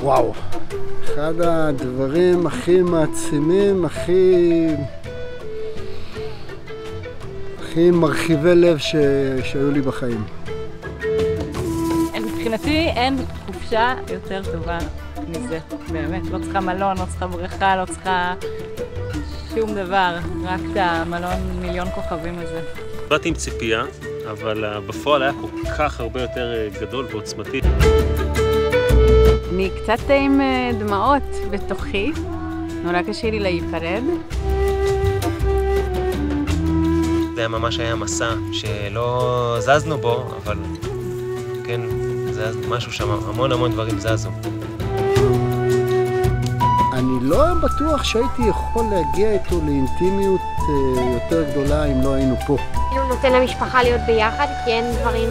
וואו, אחד הדברים הכי מעצימים, הכי מרחיבי לב שהיו לי בחיים. מבחינתי אין חופשה יותר טובה מזה, באמת. לא צריכה מלון, לא צריכה בריכה, לא צריכה שום דבר, רק את המלון מיליון כוכבים הזה. באתי עם ציפייה, אבל בפועל היה כל כך הרבה יותר גדול ועוצמתי. אני קצת עם דמעות בתוכי, נורא קשה לי להיפרד. זה ממש היה מסע שלא זזנו בו, אבל כן, זה משהו שם, המון דברים זזו. אני לא בטוח שהייתי יכול להגיע איתו לאינטימיות יותר גדולה אם לא היינו פה. כאילו נותן למשפחה להיות ביחד, כי אין דברים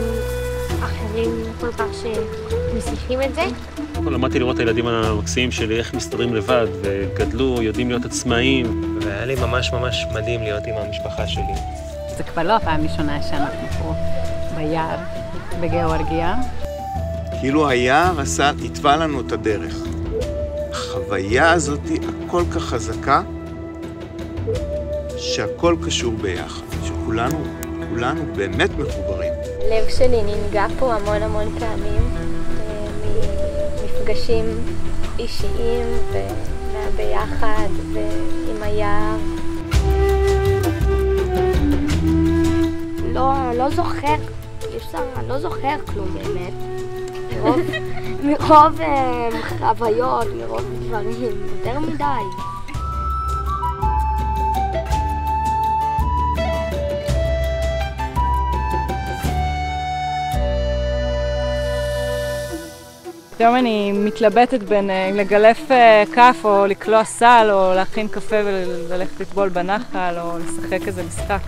אחרים כל כך שמשיחים את זה. למדתי לראות את הילדים המקסימים שלי, איך מסתדרים לבד, וגדלו, יודעים להיות עצמאיים. והיה לי ממש מדהים להיות עם המשפחה שלי. זה כבר לא הפעם הראשונה שאנחנו פה ביער, בגיאורגיה. כאילו היער התווה לנו את הדרך. החוויה הזאת היא הכל כך חזקה, שהכל קשור ביחד, שכולנו באמת מחוברים. הלב שלי ננגע פה המון פעמים, ממפגשים אישיים וביחד ועם היער. לא זוכר כלום באמת. מרוב חוויות, מרוב דברים, יותר מדי. היום אני מתלבטת בין אם לגלף כף או לקלוע סל או להכין קפה וללכת לטבול בנחל או לשחק איזה משחק.